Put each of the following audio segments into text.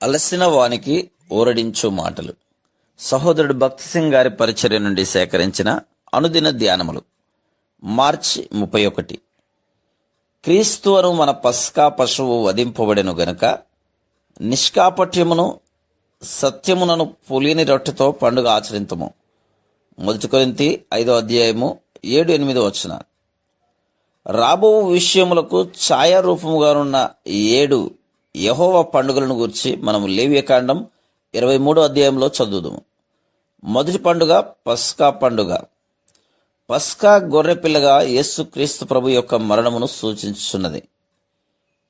అలసిన వానికి ఊరడించు మాటలు. సహోదరుడు భక్తి సింగ్ గారి పరిచర్య నుండి సేకరించిన అనుదిన ధ్యానములు. మార్చి 31. క్రీస్తు అను మన పస్కా పశువు వధింపబడెను గనుక నిష్కాపట్యమును సత్యమునను పులియని రొట్టెతో పండుగ ఆచరింతుము. 1 కొరింథీ 5:7-8 రాబో విషయములకు ఛాయారూపముగానున్న 7 యెహోవా పండుగలను గురించి మనం లేవియకాండం 23 చదువుదాము. మొదటి పండుగ పస్కా పండుగ. పస్కా గొర్రెపిల్లగా యేసుక్రీస్తు ప్రభు యొక్క మరణమును సూచించుచున్నది.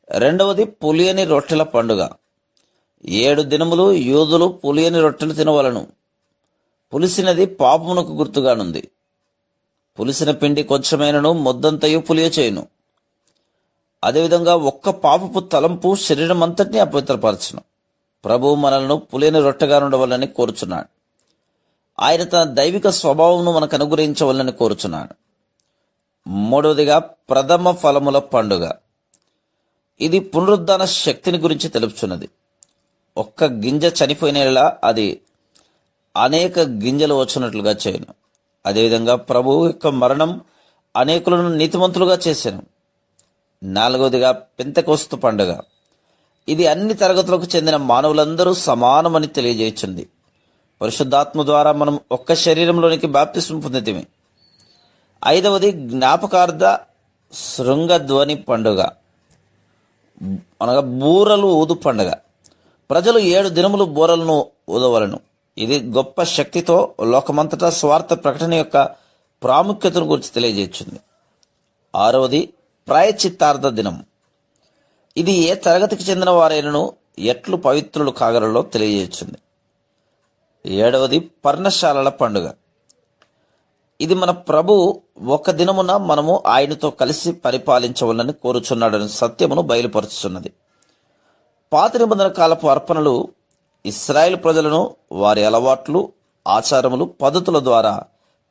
రెండవది పులియని రొట్టెల పండుగ. 7 దినములు యూదులు పులియని రొట్టెలు తినవలను. పులిసినది పాపమునకు గుర్తుగానుంది. పులిసిన పిండి కొంచెమైనను మొద్దంతయు పులియచేయును. అదేవిధంగా ఒక్క పాపపు తలంపు శరీరం అంతటినీ అపవిత్రపరచును. ప్రభువు మనలను పులియని రొట్టెగా ఉండవలని కోరుచున్నాడు. ఆయన తన దైవిక స్వభావమును మనకు అనుగ్రహించవలని కోరుచున్నాడు. మూడవదిగా ప్రథమ ఫలముల పండుగ. ఇది పునరుద్ధాన శక్తిని గురించి తెలుపుచున్నది. ఒక్క గింజ చనిపోయినలా అది అనేక గింజలు వచ్చినట్లుగా చేయను. అదేవిధంగా ప్రభువు యొక్క మరణం అనేకులను నీతిమంతులుగా చేశాను. నాలుగవదిగా పెంతెకొస్తు పండుగ. ఇది అన్ని తరగతులకు చెందిన మానవులందరూ సమానమని తెలియజేస్తుంది. పరిశుద్ధాత్మ ద్వారా మనం ఒక్క శరీరంలోనికి బాప్తిస్మం పొందితిమి. ఐదవది జ్ఞాపకార్థ శృంగధ్వని పండుగ, అనగా బూరలు ఊదు పండుగ. ప్రజలు 7 దినములు బూరలను ఊదవలను. ఇది గొప్ప శక్తితో లోకమంతటా స్వార్థ ప్రకటన యొక్క ప్రాముఖ్యతను గురించి తెలియజేస్తుంది. ఆరవది ప్రాయశ్చిత్తార్థ దినం. ఇది ఏ తరగతికి చెందిన వారైనను ఎట్లు పవిత్రులు కాగలలో తెలియజేస్తుంది. ఏడవది పర్ణశాలల పండుగ. ఇది మన ప్రభు ఒక దినమున మనము ఆయనతో కలిసి పరిపాలించవాలని కోరుచున్నాడని సత్యమును బయలుపరుచుతున్నది. పాత నిబంధన కాలపు అర్పణలు ఇశ్రాయేలు ప్రజలను వారి అలవాట్లు, ఆచారములు, పద్ధతుల ద్వారా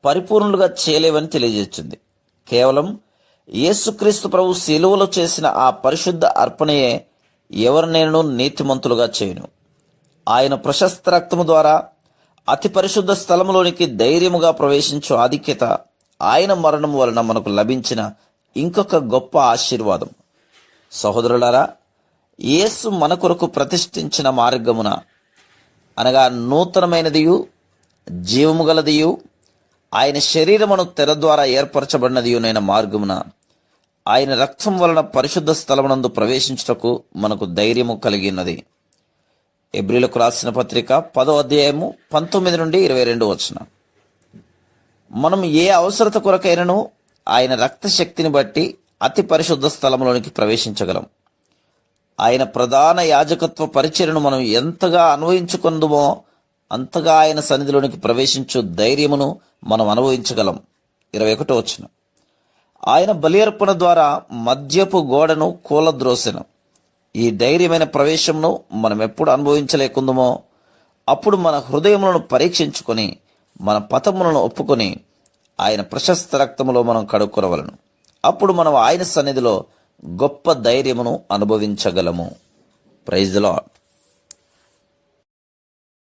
పరిపూర్ణులుగా చేయలేవని తెలియజేస్తుంది. కేవలం యేసుక్రీస్తు ప్రభు శిలువలో చేసిన ఆ పరిశుద్ధ అర్పణయే ఎవరినైనా నీతిమంతులుగా చేయును. ఆయన ప్రశస్త రక్తము ద్వారా అతి పరిశుద్ధ స్థలములోనికి ధైర్యముగా ప్రవేశించు ఆధిక్యత ఆయన మరణం వలన మనకు లభించిన ఇంకొక గొప్ప ఆశీర్వాదం. సహోదరులారా, యేసు మన కొరకు ప్రతిష్ఠించిన మార్గమున, అనగా నూతనమైనదియు జీవము గలదియు ఆయన శరీరమును తెర ద్వారా ఏర్పరచబడినదియునైన మార్గమున ఆయన రక్తం వలన పరిశుద్ధ స్థలమునందు ప్రవేశించుటకు మనకు ధైర్యము కలిగినది. ఎబ్రీలకు రాసిన పత్రిక 10:19-22. మనం ఏ అవసరత కొరకైనను ఆయన రక్త శక్తిని బట్టి అతి పరిశుద్ధ స్థలములోనికి ప్రవేశించగలం. ఆయన ప్రధాన యాజకత్వ పరిచర్యను మనం ఎంతగా అన్వయించుకుందుమో అంతగా ఆయన సన్నిధిలోనికి ప్రవేశించు ధైర్యమును మనం అనుభవించగలం. 21. ఆయన బలి అర్పణ ద్వారా మద్యపు గోడను కూలద్రోసెను. ఈ ధైర్యమైన ప్రవేశమును మనం ఎప్పుడు అనుభవించలేకుందుమో అప్పుడు మన హృదయములను పరీక్షించుకొని మన పతములను ఒప్పుకొని ఆయన ప్రశస్త రక్తములో మనం కడుక్కొనవలను. అప్పుడు మనం ఆయన సన్నిధిలో గొప్ప ధైర్యమును అనుభవించగలము. Praise the lord.